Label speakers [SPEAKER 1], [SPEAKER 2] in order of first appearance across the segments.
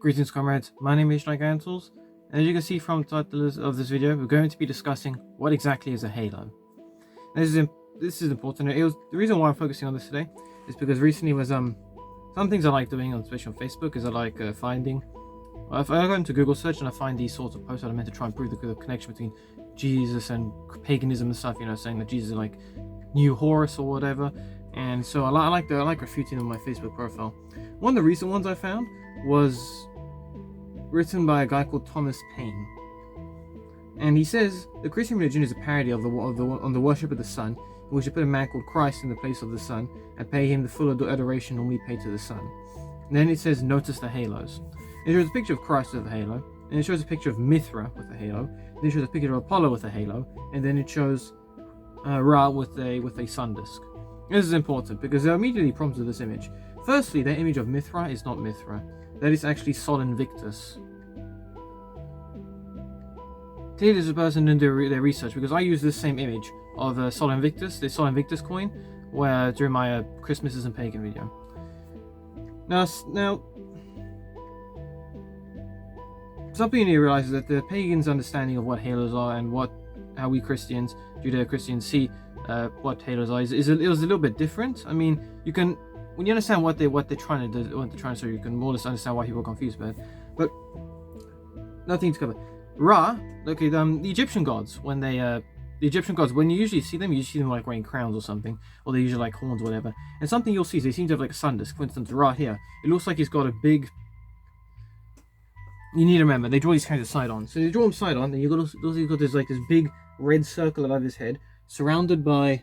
[SPEAKER 1] Greetings comrades, my name is Gigantals, and as you can see from the title of this video, we're going to be discussing what exactly is a halo. This is important. The reason why I'm focusing on this today is because recently was some things I like doing, especially on Facebook, is I like finding. If I go into Google search and I find these sorts of posts that are meant to try and prove the connection between Jesus and paganism and stuff, saying that Jesus is like new Horus or whatever, and so I like refuting on my Facebook profile. One of the recent ones I found was written by a guy called Thomas Paine, and he says the Christian religion is a parody on the worship of the sun, in which you put a man called Christ in the place of the sun and pay him the full adoration normally paid to the sun. And then it says, notice the halos. It shows a picture of Christ with a halo, and it shows a picture of Mithra with a halo, then it shows a picture of Apollo with a halo, and then it shows Ra with a sun disk. This is important because there are immediately problems with this image. Firstly, the image of Mithra is not Mithra. That is actually Sol Invictus. Clearly there's a person doing their research, because I use this same image of Sol Invictus, the Sol Invictus coin, during my Christmases and Pagan video. Now, something you need to realize is that the pagans' understanding of what halos are and how we Christians, Judeo-Christians, see what halos are it was a little bit different. I mean, when you understand what they're trying to do, so you can more or less understand why people are confused about it. But nothing to cover. Ra, okay, the Egyptian gods, when you usually see them like wearing crowns or something, or they usually like horns or whatever. And something you'll see is they seem to have like a sun disk. For instance, Ra here, it looks like he's got a big. You need to remember, they draw these kinds of side on. So they draw him side on, and you've got this big red circle above his head, surrounded by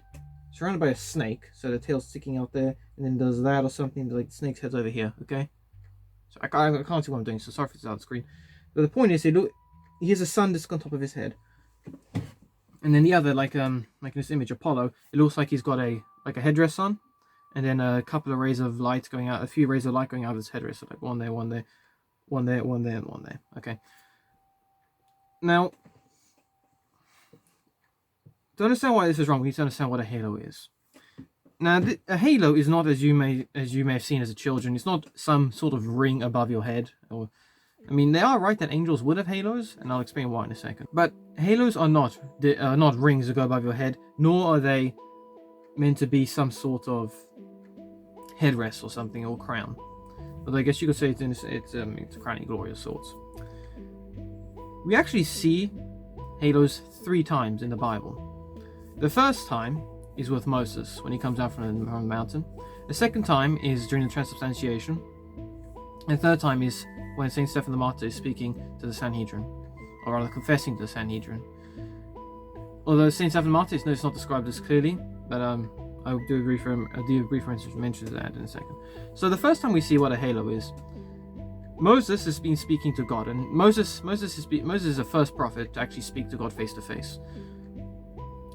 [SPEAKER 1] a snake. So the tail's sticking out there, and then does that or something. Like the snake's head's over here. Okay. So I can't see what I'm doing. So sorry if it's out of the screen. But the point is, he has a sun disk on top of his head, and then the other, like in this image, Apollo, it looks like he's got a headdress on, and then a couple of rays of light going out, a few rays of light going out of his headdress, so like one there, and one there. Okay. Now, to understand why this is wrong, we need to understand what a halo is. Now, a halo is not, as you may have seen as a children, it's not some sort of ring above your head. They are right that angels would have halos, and I'll explain why in a second. But halos are not rings that go above your head, nor are they meant to be some sort of headrest or something, or crown. Although I guess you could say it's a crowning glory of sorts. We actually see halos 3 times in the Bible. The first time is with Moses, when he comes out from the mountain. The second time is during the transubstantiation. And the third time is when Saint Stephen the Martyr is speaking to the Sanhedrin, or rather confessing to the Sanhedrin. Although Saint Stephen the Martyr is not described this clearly, but I'll do a brief mention of that in a second. So the first time we see what a halo is, Moses has been speaking to God, and Moses is the first prophet to actually speak to God face to face.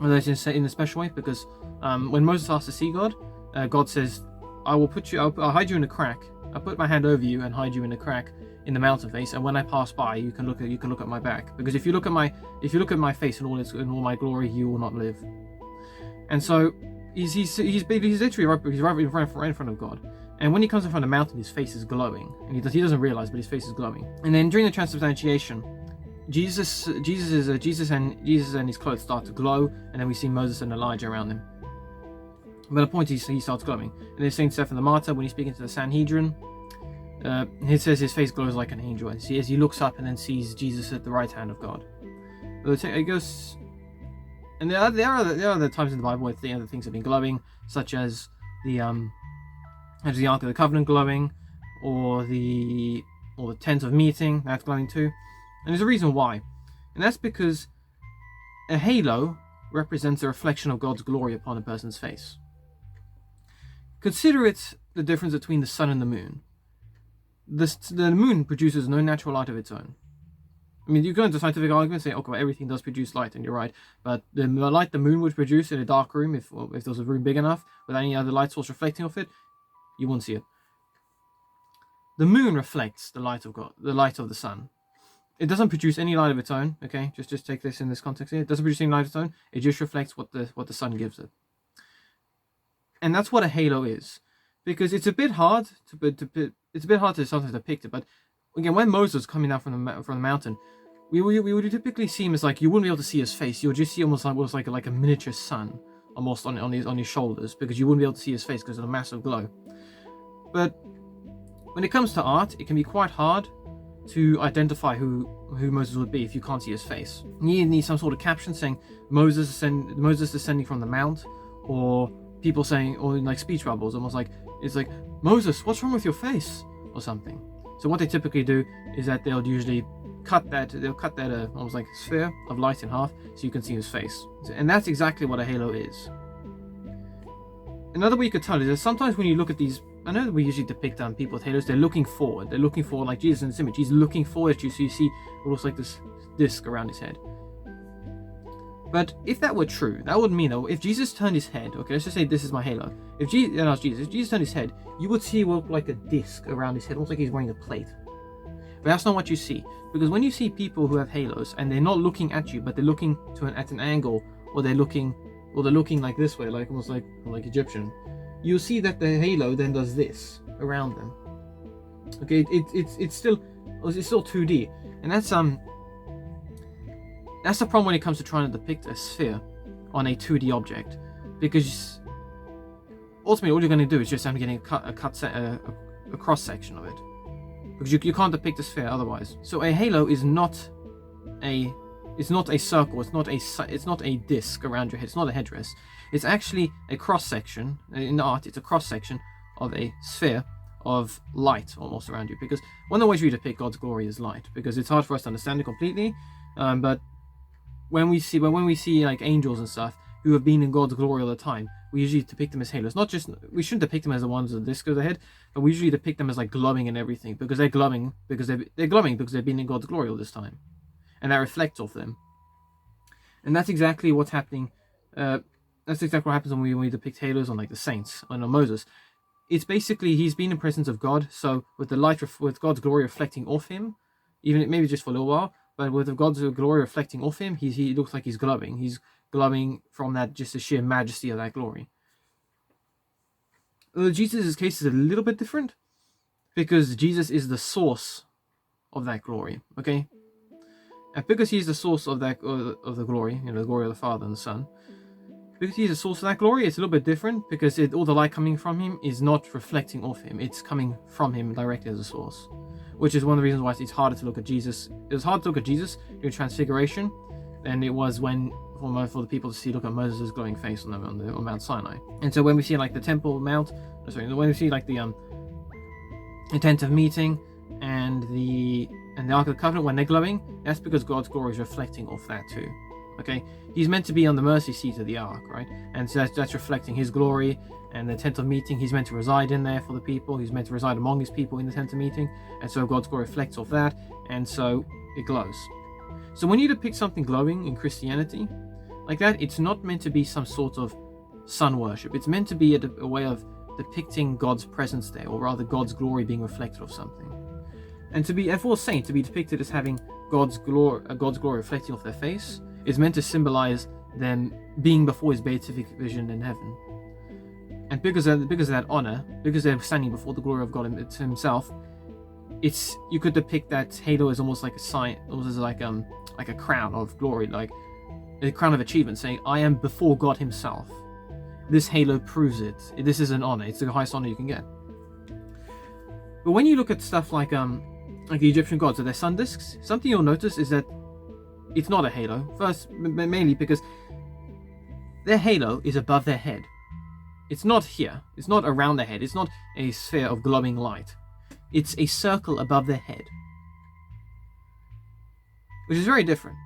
[SPEAKER 1] Although it's in a special way, because when Moses asks to see God, God says, I'll hide you in a crack. I'll put my hand over you and hide you in a crack in the mountain face, and when I pass by, you can look at my back. Because if you look at my face in all my glory, you will not live. And so he's literally right in front of God. And when he comes in front of the mountain, his face is glowing, and he doesn't realize, but his face is glowing. And then during the transubstantiation, Jesus and his clothes start to glow, and then we see Moses and Elijah around him. But the point is, he starts glowing. And then Saint Stephen the Martyr, when he's speaking to the Sanhedrin, he says his face glows like an angel as he looks up and then sees Jesus at the right hand of God. It goes, and there are other times in the Bible where the other things have been glowing, such as the Ark of the Covenant glowing, or the tent of meeting, that's glowing too. And there's a reason why, and that's because a halo represents a reflection of God's glory upon a person's face. Consider it the difference between the sun and the moon. The moon produces no natural light of its own. You go into scientific argument and say, okay, well, everything does produce light, and you're right. But the light the moon would produce in a dark room, if there was a room big enough, with any other light source reflecting off it, you won't see it. The moon reflects the light of God, the light of the sun. It doesn't produce any light of its own. Okay, just take this in this context here. It doesn't produce any light of its own. It just reflects what the sun gives it. And that's what a halo is, because it's a bit hard to sometimes depict it. But again, when Moses coming down from the mountain, we would typically see him as like, you wouldn't be able to see his face. You would just see almost like a miniature sun almost on his shoulders, because you wouldn't be able to see his face because of the massive glow. But when it comes to art, it can be quite hard to identify who Moses would be if you can't see his face. You need some sort of caption saying Moses descending from the mount, or people saying, or like speech bubbles, almost like, it's like, Moses, what's wrong with your face, or something. So what they typically do is that they'll usually cut that almost like sphere of light in half so you can see his face. And that's exactly what a halo is. Another way you could tell is that sometimes when you look at these, I know that we usually depict people with halos, they're looking forward. They're looking forward, like Jesus in this image. He's looking forward at you, so you see what looks like this disc around his head. But if that were true, that would mean that if Jesus turned his head, okay, let's just say this is my halo. If Jesus turned his head, you would see what looked like a disc around his head, almost like he's wearing a plate. But that's not what you see, because when you see people who have halos and they're not looking at you, but they're looking at an angle, or they're looking like this way, like almost like Egyptian, you'll see that the halo then does this around them. Okay, it's still 2D, and that's the problem when it comes to trying to depict a sphere on a 2D object, because ultimately all you're going to do is just getting a cross section of it, because you can't depict a sphere otherwise. So a halo is not a circle. It's not a disc around your head. It's not a headdress. It's actually a cross section. In art, it's a cross section of a sphere of light almost around you. Because one of the ways we depict God's glory is light, because it's hard for us to understand it completely. But when we see like angels and stuff who have been in God's glory all the time, we usually depict them as halos. Not just, we shouldn't depict them as the ones with the disc of the head, but we usually depict them as like glowing and everything, because they're glowing because they've been in God's glory all this time, and that reflects off them. And that's exactly what's happening. That's exactly what happens when we depict halos on like the saints, on Moses. It's basically he's been in the presence of God, so with the light, with God's glory reflecting off him, even maybe just for a little while, but with God's glory reflecting off him, he looks like he's glowing. He's glowing from that, just the sheer majesty of that glory. Jesus' case is a little bit different, because Jesus is the source of that glory. Okay, and because he's the source of that of the glory, the glory of the Father and the Son. Because he's the source of that glory, it's a little bit different, because all the light coming from him is not reflecting off him; it's coming from him directly as a source. Which is one of the reasons why it's harder to look at Jesus. It was hard to look at Jesus during Transfiguration than it was for the people to look at Moses' glowing face on Mount Sinai. And so when we see like the Temple Mount, when we see like the tent of meeting and the Ark of the Covenant, when they're glowing, that's because God's glory is reflecting off that too. Okay, he's meant to be on the mercy seat of the Ark, right? And so that's reflecting his glory. And the tent of meeting, he's meant to reside in there for the people. He's meant to reside among his people in the tent of meeting. And so God's glory reflects off that, and so it glows. So when you depict something glowing in Christianity like that, it's not meant to be some sort of sun worship. It's meant to be a way of depicting God's presence there, or rather God's glory being reflected off something. And for a saint to be depicted as having God's glory reflecting off their face is meant to symbolize them being before his beatific vision in heaven. And because of that honor, because they're standing before the glory of God himself, you could depict that halo as almost like a sign, almost as like a crown of glory, like a crown of achievement, saying, I am before God himself. This halo proves it. This is an honor. It's the highest honor you can get. But when you look at stuff like the Egyptian gods or their sun discs, something you'll notice is that it's not a halo. First, mainly because their halo is above their head. It's not here. It's not around their head. It's not a sphere of glowing light. It's a circle above their head, which is very different.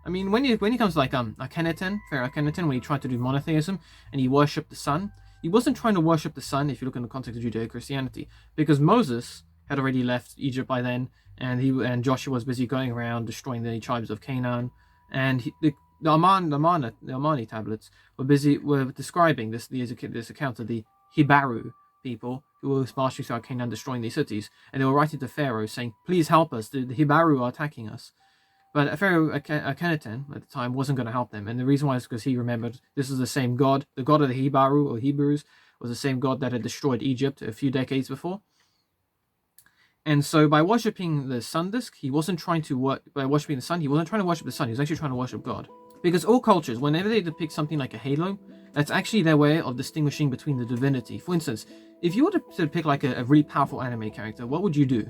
[SPEAKER 1] I mean, when it comes to like Akhenaten, Pharaoh Akhenaten, when he tried to do monotheism and he worshipped the sun, he wasn't trying to worship the sun. If you look in the context of Judeo-Christianity, because Moses had already left Egypt by then, and Joshua was busy going around destroying the tribes of Canaan, and the Amani tablets were describing this account of the Hibaru people who were marching throughout Canaan, destroying these cities, and they were writing to Pharaoh saying, "Please help us. The Hibaru are attacking us." But Pharaoh Akhenaten at the time wasn't going to help them, and the reason why is because he remembered this is the same God. The God of the Hibaru or Hebrews was the same God that had destroyed Egypt a few decades before. And so by worshipping the sun disk, he wasn't trying to by worshipping the sun, he wasn't trying to worship the sun, he was actually trying to worship God. Because all cultures, whenever they depict something like a halo, that's actually their way of distinguishing between the divinity. For instance, if you were to depict like a really powerful anime character, what would you do?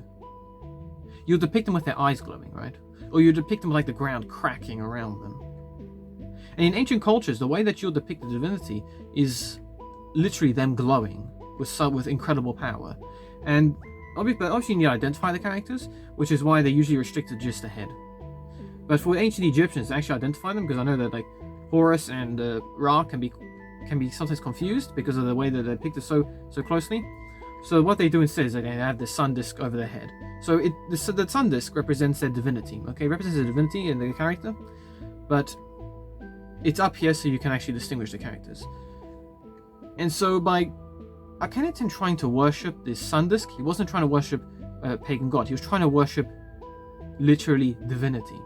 [SPEAKER 1] You would depict them with their eyes glowing, right? Or you depict them with like the ground cracking around them. And in ancient cultures, the way that you'll depict the divinity is literally them glowing with incredible power. And obviously you need to identify the characters, which is why they're usually restricted just the head. But for ancient Egyptians to actually identify them, because I know that like Horus and Ra can be sometimes confused because of the way that they're depicted so closely. So what they do instead is they have the sun disk over their head. So the sun disk represents their divinity. Okay, it represents the divinity in the character, but it's up here so you can actually distinguish the characters. And so by Akhenaten trying to worship this sun disk, he wasn't trying to worship a pagan god. He was trying to worship literally divinity.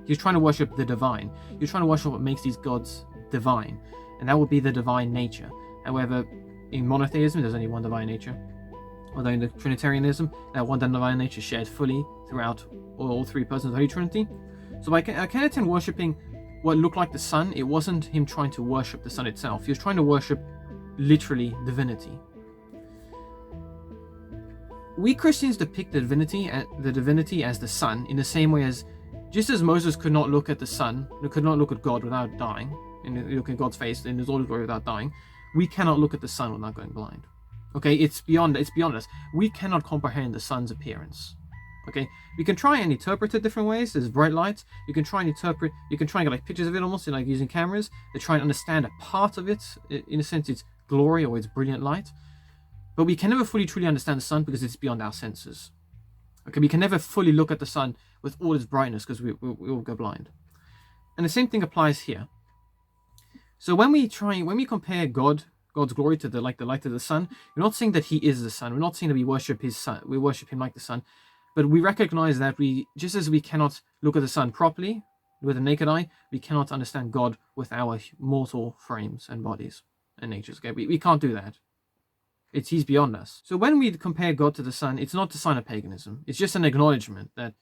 [SPEAKER 1] He was trying to worship the divine. He was trying to worship what makes these gods divine, and that would be the divine nature. However, in monotheism, there's only one divine nature. Although in the Trinitarianism, that one divine nature shared fully throughout all three persons of the Holy Trinity. So by Akhenaten worshipping what looked like the sun, it wasn't him trying to worship the sun itself. He was trying to worship literally divinity. We Christians depict the divinity as the sun in the same way as, just as Moses could not look at the sun, could not look at God without dying, and look at God's face in his all glory without dying, we cannot look at the sun without going blind. Okay, it's beyond us. We cannot comprehend the sun's appearance. Okay, we can try and interpret it different ways. There's bright lights. You can try and get like pictures of it almost, like using cameras to try and understand a part of it. In a sense, its glory or its brilliant light. But we can never fully truly understand the sun because it's beyond our senses. Okay, we can never fully look at the sun with all its brightness because we will go blind. And the same thing applies here. So when we compare God's glory to the light of the sun, we're not saying that he is the sun. We're not saying that we worship his sun. We worship him like the sun. But we recognize that just as we cannot look at the sun properly with the naked eye, we cannot understand God with our mortal frames and bodies and natures. Okay, we can't do that. He's beyond us. So when we compare God to the sun, it's not a sign of paganism. It's just an acknowledgement that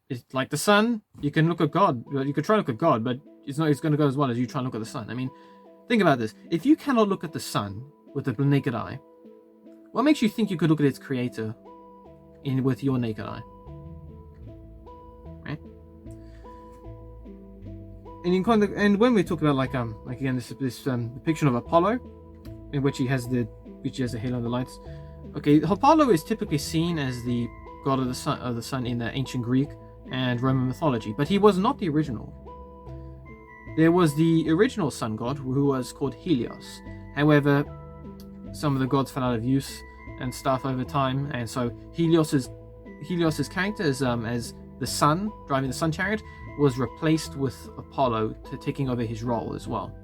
[SPEAKER 1] it's like the sun. You can look at God. You could try to look at God, but it's going to go as well as you try and look at the sun. I mean, think about this. If you cannot look at the sun with the naked eye, what makes you think you could look at its creator with your naked eye? Right? And when we talk about like again this depiction of Apollo, in which he has the halo and the lights. Okay, Apollo is typically seen as the god of the sun in the ancient Greek and Roman mythology, but he was not the original. There was the original sun god who was called Helios. However, some of the gods fell out of use and stuff over time, and so Helios's character as the sun driving the sun chariot was replaced with Apollo taking over his role as well.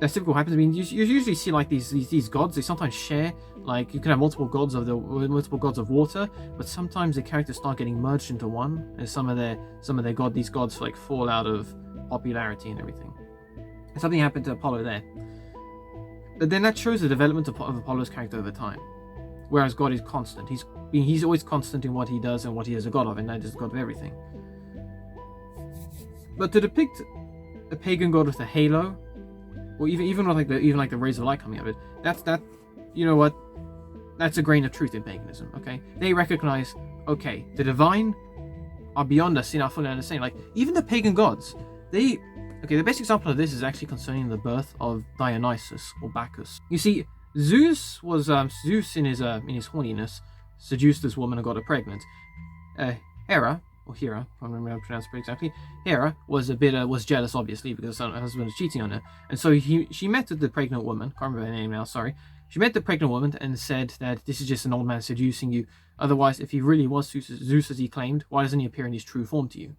[SPEAKER 1] That's typical happens. I mean, you usually see like these gods. They sometimes share. Like you can have multiple gods of water, but sometimes the characters start getting merged into one, and some of these gods like fall out of popularity and everything. And something happened to Apollo there. But then that shows the development of Apollo's character over time. Whereas God is constant. He's always constant in what he does and what he is a god of, and that is the god of everything. But to depict a pagan god with a halo, or even with like the rays of light coming out of it, you know what? That's a grain of truth in paganism. Okay, they recognize, okay, the divine are beyond us in our full understanding. Like even the pagan gods, the best example of this is actually concerning the birth of Dionysus or Bacchus. You see, Zeus in his horniness seduced this woman and got her pregnant. Hera, I don't remember how to pronounce it exactly. Hera was jealous, obviously, because her husband was cheating on her, and so she met with the pregnant woman. Can't remember her name now. Sorry. She met the pregnant woman and said that this is just an old man seducing you. Otherwise, if he really was Zeus as he claimed, why doesn't he appear in his true form to you?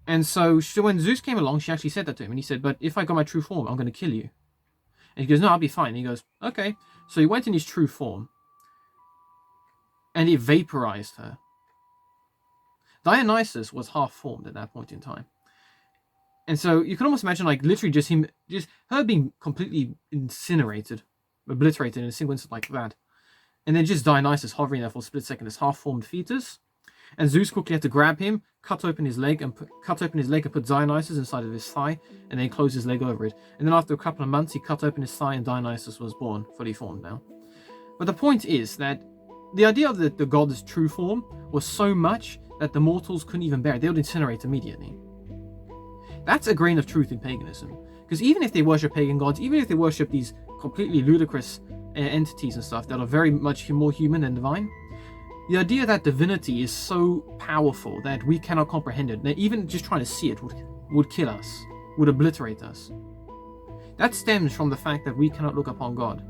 [SPEAKER 1] And so when Zeus came along, she actually said that to him, and he said, "But if I got my true form, I'm going to kill you." And he goes, "No, I'll be fine." And he goes, "Okay." So he went in his true form, and it vaporized her. Dionysus was half formed at that point in time. And so you can almost imagine like literally just her being completely obliterated in a sequence like that. And then just Dionysus hovering there for a split second, this half-formed fetus. And Zeus quickly had to grab him, cut open his leg and put Dionysus inside of his thigh, and then close his leg over it. And then after a couple of months, he cut open his thigh, and Dionysus was born, fully formed now. But the point is that the idea of the god's true form was so much that the mortals couldn't even bear it. They would incinerate immediately. That's a grain of truth in paganism. Because even if they worship pagan gods, even if they worship these completely ludicrous entities and stuff that are very much more human than divine, the idea that divinity is so powerful that we cannot comprehend it, that even just trying to see it would kill us, would obliterate us. That stems from the fact that we cannot look upon God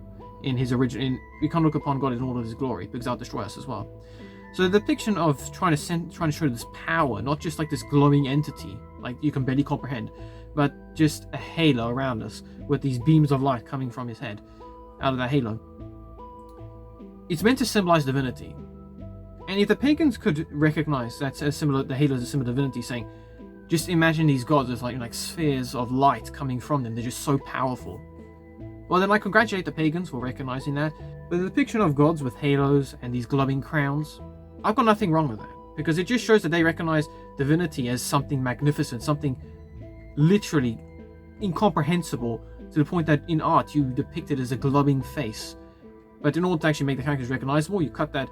[SPEAKER 1] in his origin. We can't look upon God in all of his glory, because that'll destroy us as well. So the depiction of trying to show this power, not just like this glowing entity, like you can barely comprehend, but just a halo around us with these beams of light coming from his head, out of that halo. It's meant to symbolize divinity. And if the pagans could recognize that the halo is a symbol of divinity, saying, just imagine these gods as like spheres of light coming from them, they're just so powerful. Well, then I congratulate the pagans for recognizing that. But the depiction of gods with halos and these glowing crowns, I've got nothing wrong with that, because it just shows that they recognize divinity as something magnificent, something literally incomprehensible, to the point that in art you depict it as a glowing face. But in order to actually make the characters recognizable, you cut that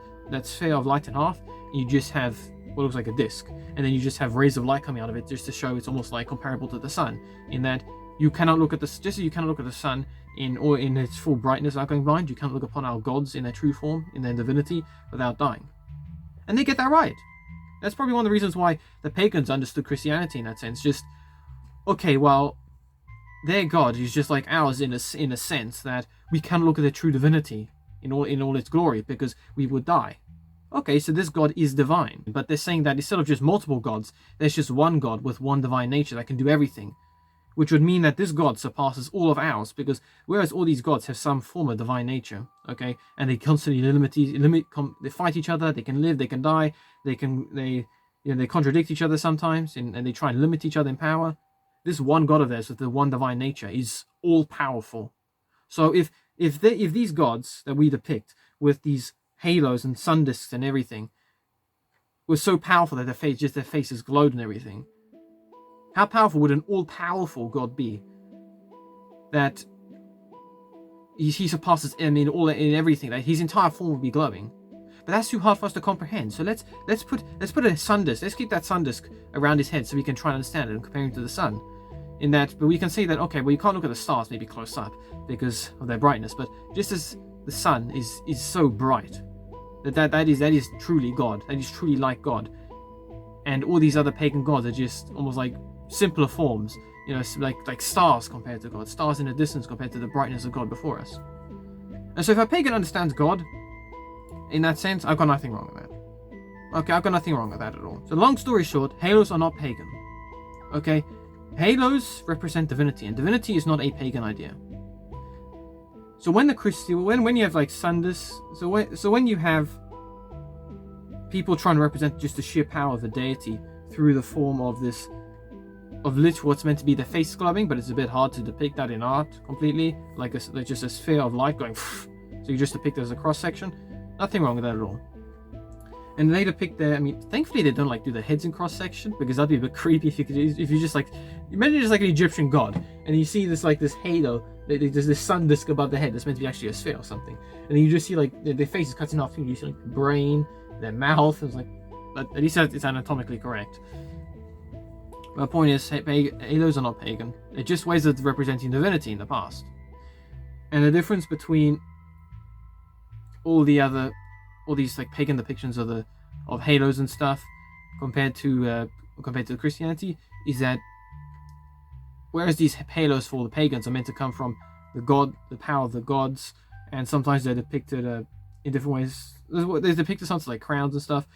[SPEAKER 1] sphere of light in half, and you just have what looks like a disc, and then you just have rays of light coming out of it, just to show it's almost like comparable to the sun, in that you cannot look at just as you cannot look at the sun in its full brightness without going blind, you cannot look upon our gods in their true form, in their divinity, without dying. And they get that right. That's probably one of the reasons why the pagans understood Christianity in that sense. Just, okay, well, their God is just like ours in a sense that we cannot look at their true divinity in all its glory, because we would die. Okay, so this God is divine, but they're saying that instead of just multiple gods, there's just one God with one divine nature that can do everything, which would mean that this God surpasses all of ours, because whereas all these gods have some form of divine nature, okay, and they constantly they fight each other, they can live, they can die, they contradict each other sometimes, and they try and limit each other in power. This one God of theirs with the one divine nature is all powerful. So if these gods that we depict with these halos and sun discs and everything were so powerful that their faces glowed and everything, how powerful would an all-powerful God be? That he surpasses in everything. That his entire form would be glowing. But that's too hard for us to comprehend. So let's put a sun disk. Let's keep that sun disk around his head so we can try and understand it and compare him to the sun. But we can say that, okay, well, you can't look at the stars maybe close up because of their brightness, but just as the sun is so bright, that is truly God. That is truly like God. And all these other pagan gods are just almost like simpler forms, like stars compared to God, stars in the distance compared to the brightness of God before us. And so if a pagan understands God in that sense, I've got nothing wrong with that. Okay, I've got nothing wrong with that at all. So long story short, halos are not pagan. Okay, halos represent divinity, and divinity is not a pagan idea. So when you have like sun discs, so when you have people trying to represent just the sheer power of a deity through the form of what's meant to be the face glowing, but it's a bit hard to depict that in art completely, like just a sphere of light going, so you just depict it as a cross section. Nothing wrong with that at all. And they depict thankfully they don't do the heads in cross section, because that'd be a bit creepy if you just imagine just like an Egyptian god, and you see this halo, there's this sun disk above the head that's meant to be actually a sphere or something, and then you just see their faces cutting off, and you see the brain, their mouth, and but at least it's anatomically correct. My point is, halos are not pagan. They're just ways of representing divinity in the past. And the difference between all these pagan depictions of halos and stuff compared to Christianity is that whereas these halos for the pagans are meant to come from the power of the gods, and sometimes they're depicted in different ways. There's depicted something like crowns and stuff.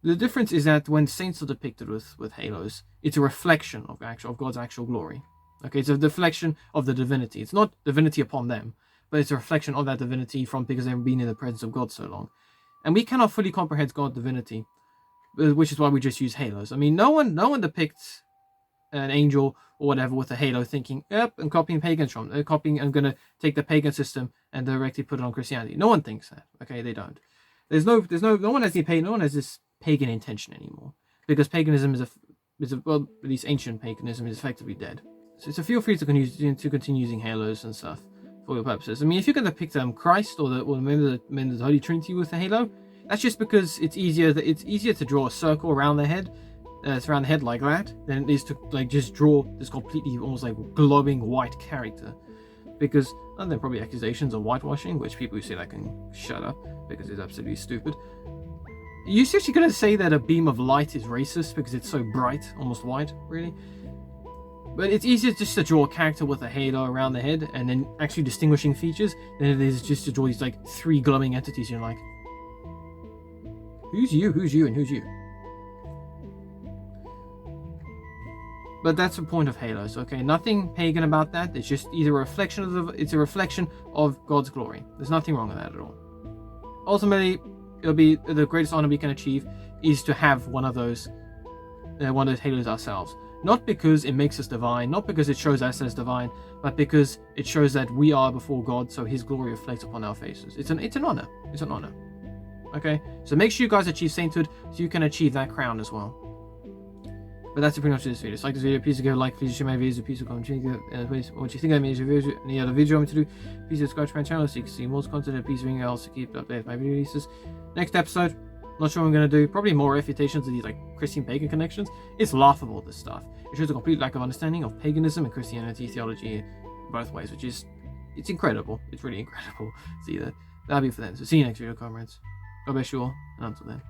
[SPEAKER 1] The difference is that when saints are depicted with halos, it's a reflection of God's actual glory. Okay, it's a reflection of the divinity. It's not divinity upon them, but it's a reflection of that divinity because they've been in the presence of God so long. And we cannot fully comprehend God's divinity, which is why we just use halos. No one depicts an angel or whatever with a halo thinking, yep, I'm copying pagans from, I'm going to take the pagan system and directly put it on Christianity. No one thinks that. Okay, they don't. No one has this pagan intention anymore, because paganism well, at least ancient paganism is effectively dead. So feel free to continue using halos and stuff for your purposes. I mean, if you're going to pick Christ or the Holy Trinity with a halo, that's just because it's easier to draw a circle around the head. It's around the head like that, than it is to like just draw this completely almost like glowing white character. Because and there are probably accusations of whitewashing, which people who say that can shut up because it's absolutely stupid. You're seriously going to say that a beam of light is racist because it's so bright, almost white, really? But it's easier just to draw a character with a halo around the head and then actually distinguishing features than it is just to draw these like three glowing entities. You're like, who's you, and who's you? But that's the point of halos, okay? Nothing pagan about that. It's just either a reflection of God's glory. There's nothing wrong with that at all. Ultimately, it'll be the greatest honor we can achieve is to have one of those halos ourselves. Not because it makes us divine, not because it shows us as divine, but because it shows that we are before God, so His glory reflects upon our faces. It's an honor. It's an honor. Okay? So make sure you guys achieve sainthood so you can achieve that crown as well. But that's pretty much this video. So like this video, please give a like, please share my videos, please comment what you think of me, any other video I'm to do. Please subscribe to my channel so you can see more content, and please ring the bell to keep updated with my video releases. Next episode, not sure what I'm going to do. Probably more refutations of these like Christian pagan connections. It's laughable, this stuff. It shows a complete lack of understanding of paganism and Christianity theology both ways, which is, it's incredible. It's really incredible to see that. That'll be for then. So see you next video, comrades. God bless you all, and until then.